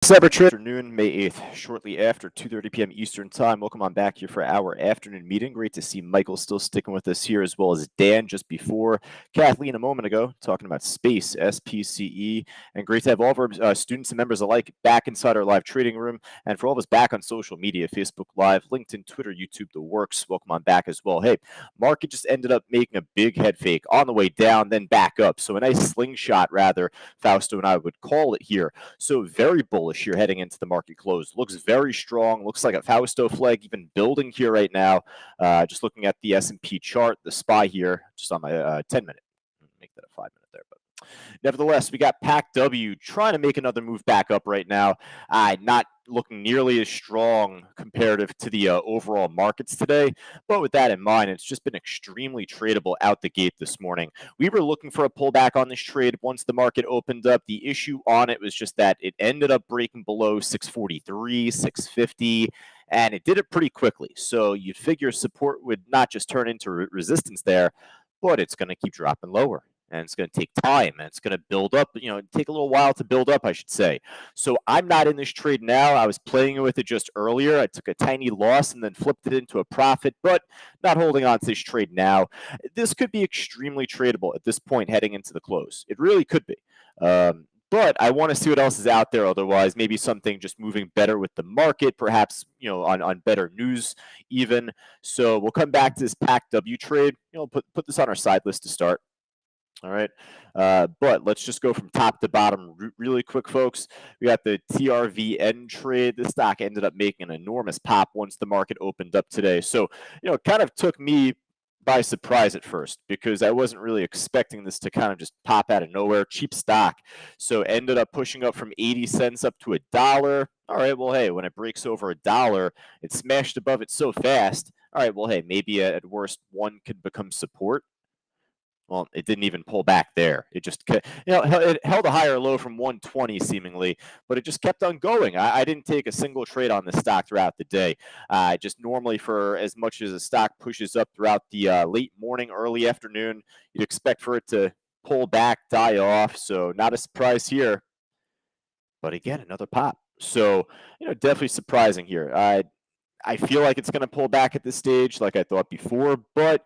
Afternoon, May 8th, shortly after 2:30 p.m. Eastern Time. Welcome on back here for our afternoon meeting. Great to see Michael still sticking with us here, as well as Dan just before. Kathleen a moment ago talking about space, SPCE, and great to have all of our students and members alike back inside our live trading room, and for all of us back on social media, Facebook Live, LinkedIn, Twitter, YouTube, the works. Welcome on back as well. Hey, market just ended up making a big head fake on the way down, then back up. So a nice slingshot, rather, Fausto and I would call it here. So very bullish here heading into the market close. Looks very strong. Looks like a Fausto flag even building here right now. Just looking at the S&P chart, the SPY here, just on my 10-minute. Make that a 5-minute there, but nevertheless, we got PAC-W trying to make another move back up right now. Not looking nearly as strong comparative to the overall markets today. But with that in mind, it's just been extremely tradable out the gate this morning. We were looking for a pullback on this trade once the market opened up. The issue on it was just that it ended up breaking below 643, 650. And it did it pretty quickly. So you'd figure support would not just turn into resistance there, but it's going to keep dropping lower. And it's going to take time, and it's going to build up, take a little while to build up, I should say. So I'm not in this trade now. I was playing with it just earlier. I took a tiny loss and then flipped it into a profit, but not holding on to this trade now. This could be extremely tradable at this point heading into the close. It really could be. But I want to see what else is out there otherwise. Maybe something just moving better with the market, perhaps, on better news even. So we'll come back to this PAC-W trade. Put this on our side list to start. All right. But let's just go from top to bottom really quick, folks. We got the TRVN trade. The stock ended up making an enormous pop once the market opened up today. So, it kind of took me by surprise at first because I wasn't really expecting this to kind of just pop out of nowhere. Cheap stock. So ended up pushing up from 80 cents up to $1. All right, well, hey, when it breaks over $1, it smashed above it so fast. All right, well, hey, maybe at worst one could become support. Well, it didn't even pull back there. It just, it held a higher low from 120 seemingly, but it just kept on going. I didn't take a single trade on the stock throughout the day. Just normally for as much as a stock pushes up throughout the late morning, early afternoon, you'd expect for it to pull back, die off. So not a surprise here. But again, another pop. So, definitely surprising here. I feel like it's going to pull back at this stage like I thought before, but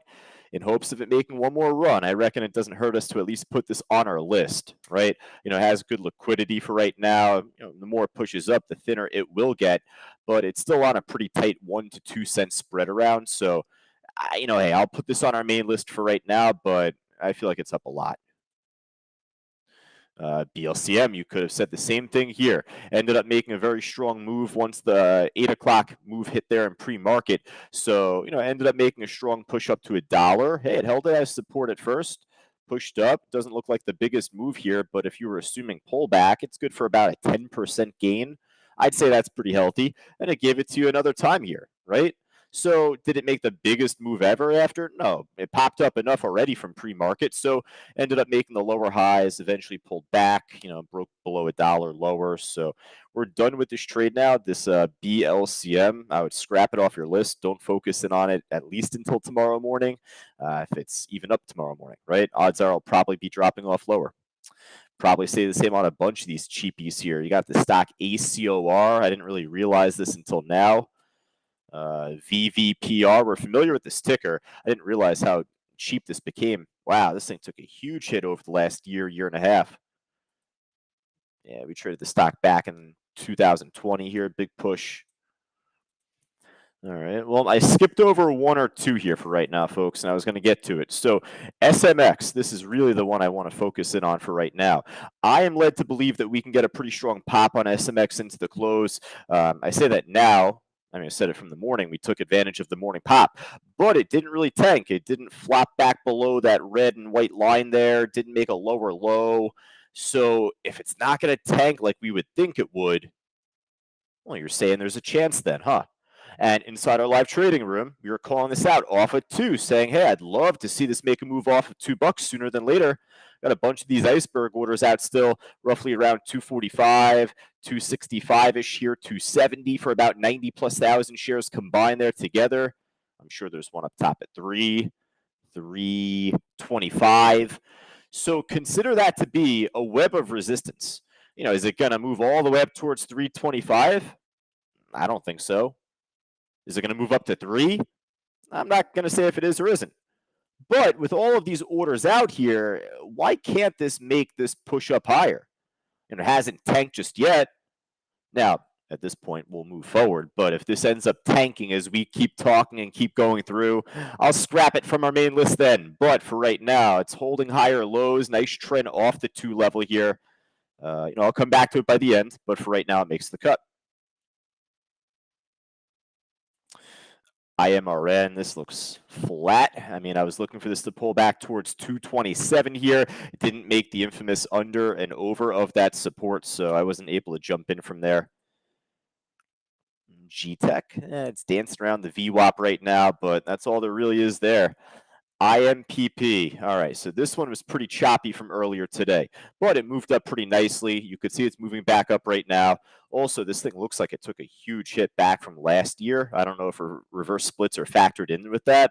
in hopes of it making one more run, I reckon it doesn't hurt us to at least put this on our list, right? It has good liquidity for right now. The more it pushes up, the thinner it will get, but it's still on a pretty tight 1 to 2 cent spread around. So, hey, I'll put this on our main list for right now, but I feel like it's up a lot. BLCM, you could have said the same thing here. Ended up making a very strong move once the 8 o'clock move hit there in pre-market. So, ended up making a strong push up to $1. Hey, it held it as support at first, pushed up. Doesn't look like the biggest move here, but if you were assuming pullback, it's good for about a 10% gain. I'd say that's pretty healthy. And it gave it to you another time here, right? So did it make the biggest move ever after? No, it popped up enough already from pre-market. So ended up making the lower highs, eventually pulled back, broke below $1 lower. So we're done with this trade now. This BLCM, I would scrap it off your list. Don't focus in on it at least until tomorrow morning. If it's even up tomorrow morning, right? Odds are I'll probably be dropping off lower. Probably say the same on a bunch of these cheapies here. You got the stock ACOR. I didn't really realize this until now. VVPR. We're familiar with this ticker. I didn't realize how cheap this became. Wow, this thing took a huge hit over the last year and a half. Yeah, we traded the stock back in 2020 here, big push. All right, well, I skipped over one or two here for right now, folks, and I was going to get to it. So SMX, this is really the one I want to focus in on for right now. I am led to believe that we can get a pretty strong pop on SMX into the close. I say that now. I said it from the morning. We took advantage of the morning pop, but it didn't really tank. It didn't flop back below that red and white line there. Didn't make a lower low. So if it's not going to tank like we would think it would, well, you're saying there's a chance then, huh? And inside our live trading room, we were calling this out off of 2, saying, hey, I'd love to see this make a move off of $2 sooner than later. Got a bunch of these iceberg orders out still, roughly around 245, 265-ish here, 270 for about 90+ thousand shares combined there together. I'm sure there's one up top at 325. So consider that to be a web of resistance. Is it going to move all the way up towards 325? I don't think so. Is it going to move up to 3? I'm not going to say if it is or isn't. But with all of these orders out here, why can't this make this push up higher? And it hasn't tanked just yet. Now, at this point, we'll move forward. But if this ends up tanking as we keep talking and keep going through, I'll scrap it from our main list then. But for right now, it's holding higher lows. Nice trend off the 2 level here. I'll come back to it by the end. But for right now, it makes the cut. IMRN, this looks flat. I mean, I was looking for this to pull back towards 227 here. It didn't make the infamous under and over of that support, so I wasn't able to jump in from there. G-Tech, it's dancing around the VWAP right now, but that's all there really is there. IMPP. All right, so this one was pretty choppy from earlier today, but it moved up pretty nicely. You could see it's moving back up right now. Also, this thing looks like it took a huge hit back from last year. I don't know if reverse splits are factored in with that.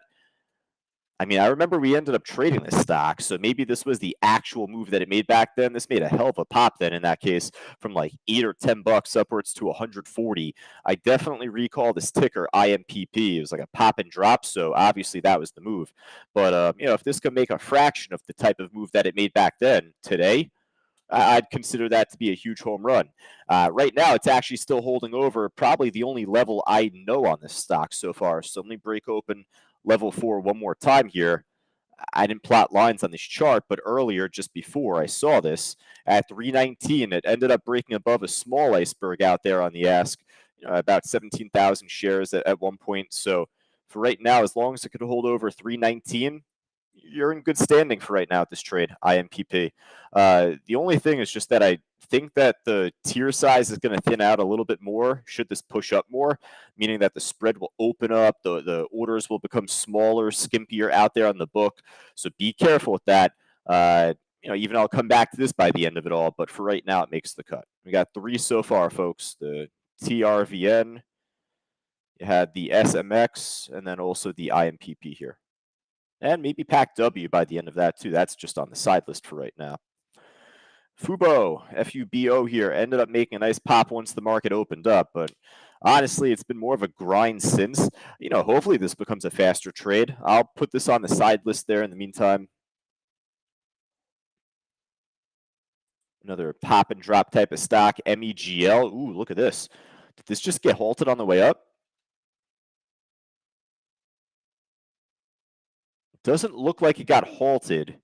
I mean, I remember we ended up trading this stock, so maybe this was the actual move that it made back then. This made a hell of a pop then in that case, from like $8 or $10 upwards to 140. I definitely recall this ticker IMPP. It was like a pop and drop, so obviously that was the move. But if this could make a fraction of the type of move that it made back then today, I'd consider that to be a huge home run. Right now, it's actually still holding over probably the only level I know on this stock so far. So let me break open level 4 one more time here. I didn't plot lines on this chart, but earlier, just before I saw this, at 319, it ended up breaking above a small iceberg out there on the ask, about 17,000 shares at one point. So for right now, as long as it could hold over 319, you're in good standing for right now at this trade, IMPP. The only thing is just that I think that the tier size is going to thin out a little bit more should this push up more, meaning that the spread will open up, the orders will become smaller, skimpier out there on the book. So be careful with that. Even I'll come back to this by the end of it all, but for right now, it makes the cut. We got 3 so far, folks. The TRVN, you had the SMX, and then also the IMPP here. And maybe Pack W by the end of that, too. That's just on the side list for right now. Fubo, F-U-B-O here, ended up making a nice pop once the market opened up. But honestly, it's been more of a grind since. Hopefully this becomes a faster trade. I'll put this on the side list there in the meantime. Another pop and drop type of stock, MEGL. Ooh, look at this. Did this just get halted on the way up? Doesn't look like it got halted.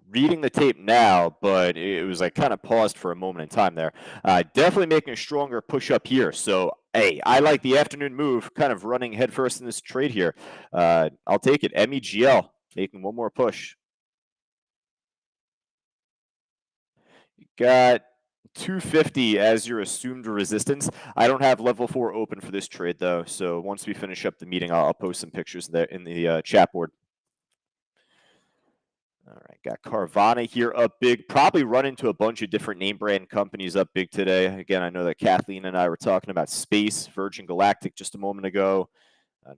Reading the tape now, but it was like kind of paused for a moment in time there. Definitely making a stronger push up here. So, hey, I like the afternoon move, kind of running headfirst in this trade here. I'll take it. MEGL making one more push. You got 250 as your assumed resistance. I don't have level 4 open for this trade though. So once we finish up the meeting, I'll post some pictures there in the chat board. All right, got Carvana here up big. Probably run into a bunch of different name brand companies up big today. Again, I know that Kathleen and I were talking about Space, Virgin Galactic just a moment ago.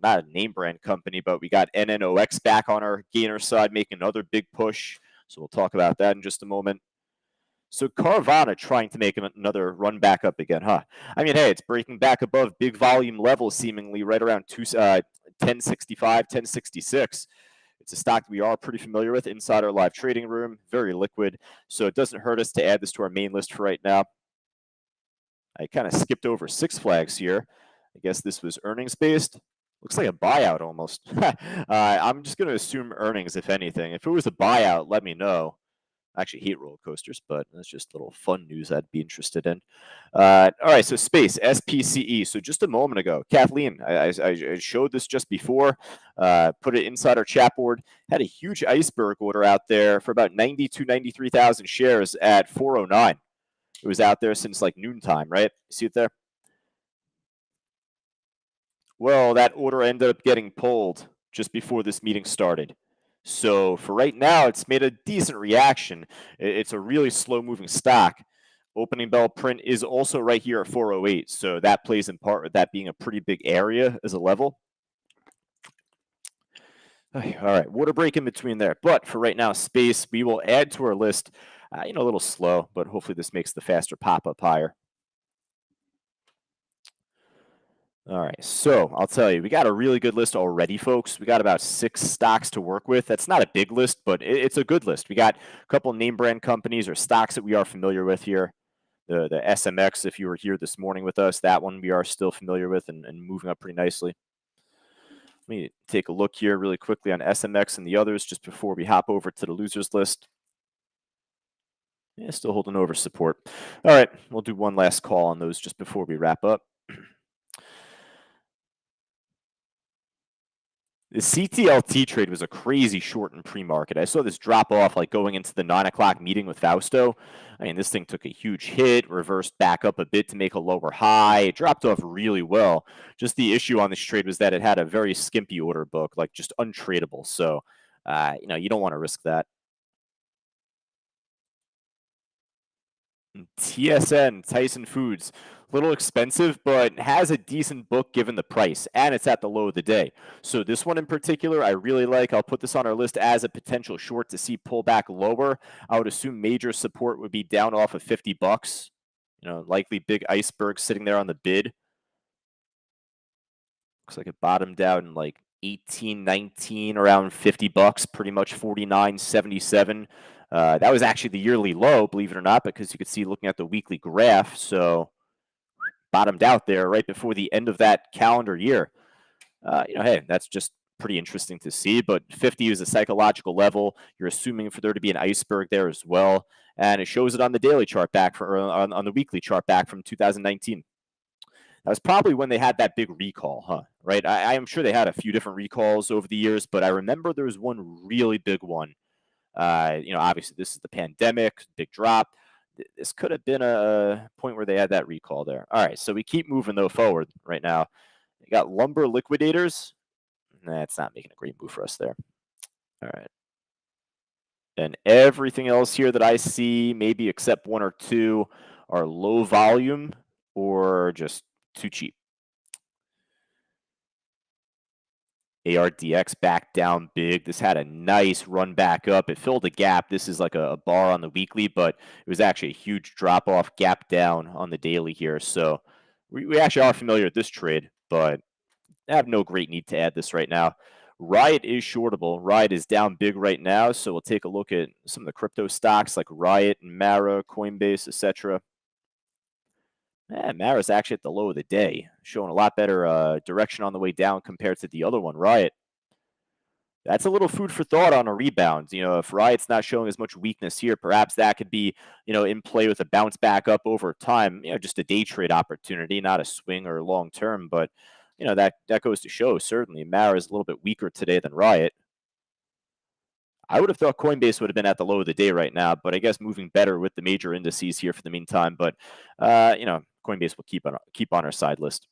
Not a name brand company, but we got NNOX back on our gainer side, making another big push. So we'll talk about that in just a moment. So Carvana trying to make another run back up again, huh? I mean, hey, it's breaking back above big volume levels, seemingly right around 1065, 1066. It's a stock we are pretty familiar with inside our live trading room, very liquid. So it doesn't hurt us to add this to our main list for right now. I kind of skipped over Six Flags here. I guess this was earnings based. Looks like a buyout almost. I'm just going to assume earnings, if anything. If it was a buyout, let me know. I actually hate roller coasters, but that's just little fun news I'd be interested in. All right, so Space, SPCE. So just a moment ago, Kathleen, I showed this just before, put it inside our chat board, had a huge iceberg order out there for about 93,000 shares at 409. It was out there since like noontime, right? See it there? Well, that order ended up getting pulled just before this meeting started. So for right now, it's made a decent reaction. It's a really slow-moving stock. Opening bell print is also right here at 408. So that plays in part with that being a pretty big area as a level. All right, water break in between there. But for right now, Space, we will add to our list. A little slow, but hopefully this makes the faster pop up higher. All right, so I'll tell you, we got a really good list already, folks. We got about 6 stocks to work with. That's not a big list, but it's a good list. We got a couple name brand companies or stocks that we are familiar with here. The SMX, if you were here this morning with us, that one we are still familiar with and moving up pretty nicely. Let me take a look here really quickly on SMX and the others just before we hop over to the losers list. Yeah, still holding over support. All right, we'll do one last call on those just before we wrap up. The CTLT trade was a crazy short in pre-market. I saw this drop off like going into the 9 o'clock meeting with Fausto. I mean, this thing took a huge hit, reversed back up a bit to make a lower high. It dropped off really well. Just the issue on this trade was that it had a very skimpy order book, like just untradeable. So, you don't want to risk that. TSN, Tyson Foods, a little expensive, but has a decent book given the price, and it's at the low of the day. So this one in particular, I really like. I'll put this on our list as a potential short to see pull back lower. I would assume major support would be down off of $50. Likely big iceberg sitting there on the bid. Looks like it bottomed out in like 18, 19, around $50, pretty much 49.77. That was actually the yearly low, believe it or not, because you could see looking at the weekly graph. So bottomed out there right before the end of that calendar year. Hey, that's just pretty interesting to see. But 50 is a psychological level. You're assuming for there to be an iceberg there as well, and it shows it on the daily chart back on the weekly chart back from 2019. That was probably when they had that big recall, huh? Right? I am sure they had a few different recalls over the years, but I remember there was one really big one. Obviously this is the pandemic, big drop. This could have been a point where they had that recall there. All right, so we keep moving though forward right now. You got lumber liquidators. That's not making a great move for us there. All right. And everything else here that I see, maybe except one or two, are low volume or just too cheap. ARDX back down big. This had a nice run back up. It filled a gap. This is like a bar on the weekly, but it was actually a huge drop off, gap down on the daily here. So we actually are familiar with this trade, but I have no great need to add this right now. Riot is shortable. Riot is down big right now, so we'll take a look at some of the crypto stocks like Riot, Mara, Coinbase, etc. Mara's actually at the low of the day, showing a lot better direction on the way down compared to the other one, Riot. That's a little food for thought on a rebound. If Riot's not showing as much weakness here, perhaps that could be, in play with a bounce back up over time. Just a day trade opportunity, not a swing or long term. But that goes to show certainly Mara is a little bit weaker today than Riot. I would have thought Coinbase would have been at the low of the day right now, but I guess moving better with the major indices here for the meantime. But Coinbase will keep on our side list.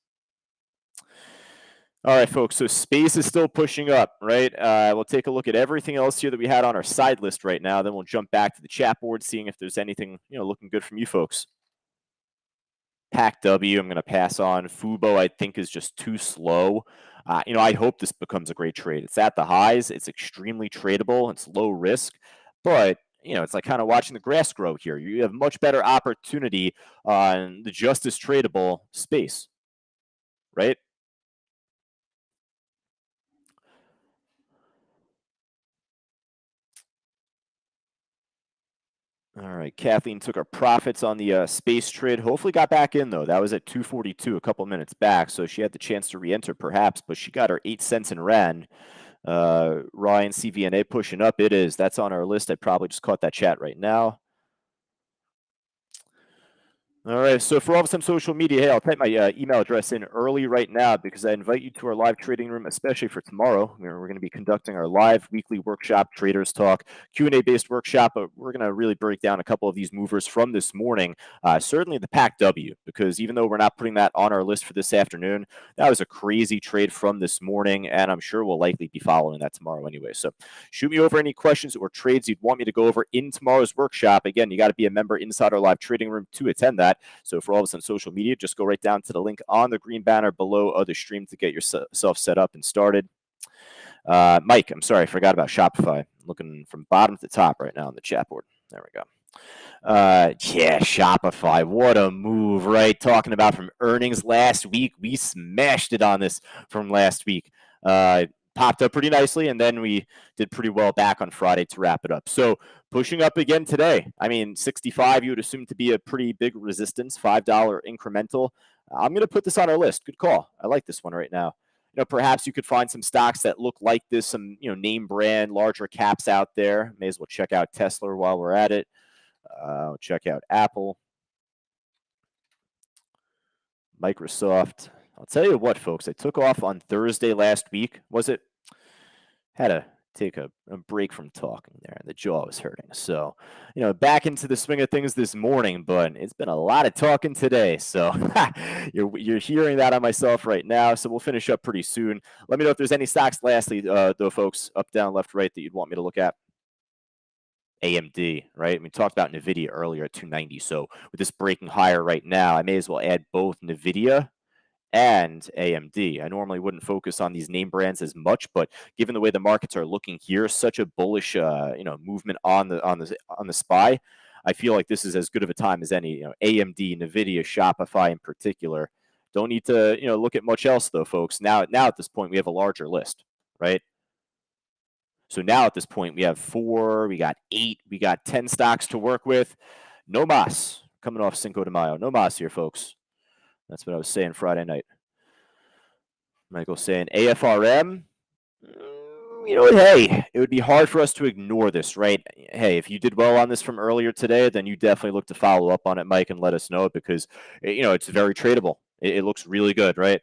All right, folks. So space is still pushing up, right? We'll take a look at everything else here that we had on our side list right now. Then we'll jump back to the chat board, seeing if there's anything looking good from you folks. PAC-W, I'm going to pass on. Fubo, I think, is just too slow. I hope this becomes a great trade. It's at the highs. It's extremely tradable. It's low risk, but it's like kind of watching the grass grow here. You have much better opportunity on the just as tradable space, right? All right, Kathleen took her profits on the space trade. Hopefully got back in, though. That was at 242 a couple minutes back, so she had the chance to re-enter perhaps, but she got her 8 cents in RAN. Ryan, CVNA pushing up. It is. That's on our list. I probably just caught that chat right now. All right, so for all of us on social media, hey, I'll type my email address in early right now because I invite you to our live trading room, especially for tomorrow. We're going to be conducting our live weekly workshop, Traders Talk, Q&A based workshop, but we're going to really break down a couple of these movers from this morning. Certainly the PAC-W, because even though we're not putting that on our list for this afternoon, that was a crazy trade from this morning, and I'm sure we'll likely be following that tomorrow anyway. So shoot me over any questions or trades you'd want me to go over in tomorrow's workshop. Again, you got to be a member inside our live trading room to attend that. So for all of us on social media, just go right down to the link on the green banner below other stream to get yourself set up and started. Mike, I'm sorry, I forgot about Shopify. I'm looking from bottom to top right now on the chat board. There we go. Yeah, Shopify. What a move, right? Talking about from earnings last week. We smashed it on this from last week. Popped up pretty nicely, and then we did pretty well back on Friday to wrap it up. So pushing up again today. I mean, 65 you would assume to be a pretty big resistance, $5 incremental. I'm going to put this on our list. Good call. I like this one right now. Perhaps you could find some stocks that look like this, some, name brand, larger caps out there. May as well check out Tesla while we're at it. Check out Apple, Microsoft. I'll tell you what, folks, I took off on Thursday last week. Was it? Had to take a break from talking there, and the jaw was hurting. So, back into the swing of things this morning, but it's been a lot of talking today. So you're hearing that on myself right now. So we'll finish up pretty soon. Let me know if there's any stocks lastly, though, folks, up, down, left, right, that you'd want me to look at. AMD, right? We talked about NVIDIA earlier at 290. So with this breaking higher right now, I may as well add both NVIDIA and AMD. I normally wouldn't focus on these name brands as much, but given the way the markets are looking here, such a bullish, movement on the SPY, I feel like this is as good of a time as any. AMD, NVIDIA, Shopify in particular. Don't need to, look at much else though, folks. Now at this point, we have a larger list, right? So now at this point, we have 4, we got 8, we got 10 stocks to work with. No mas coming off Cinco de Mayo. No mas here, folks. That's what I was saying Friday night. Michael saying AFRM. Hey, it would be hard for us to ignore this, right? Hey, if you did well on this from earlier today, then you definitely look to follow up on it, Mike, and let us know because, it's very tradable. It looks really good, right?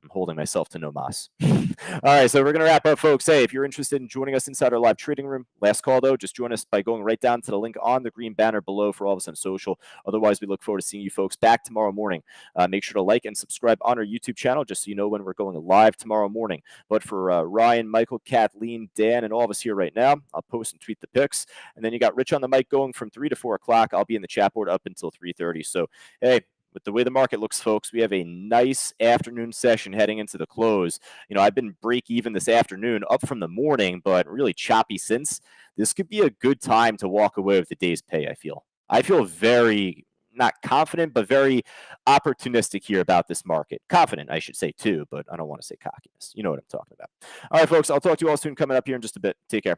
I'm holding myself to no mas. All right, so we're going to wrap up, folks. Hey, if you're interested in joining us inside our live trading room, last call, though, just join us by going right down to the link on the green banner below for all of us on social. Otherwise, we look forward to seeing you folks back tomorrow morning. Make sure to like and subscribe on our YouTube channel just so you know when we're going live tomorrow morning. But for Ryan, Michael, Kathleen, Dan, and all of us here right now, I'll post and tweet the pics. And then you got Rich on the mic going from 3 to 4 o'clock. I'll be in the chat board up until 3:30. So, hey, with the way the market looks, folks, we have a nice afternoon session heading into the close. I've been break even this afternoon, up from the morning, but really choppy since. This could be a good time to walk away with the day's pay, I feel. I feel very, not confident, but very opportunistic here about this market. Confident, I should say, too, but I don't want to say cockiness. You know what I'm talking about. All right, folks, I'll talk to you all soon coming up here in just a bit. Take care.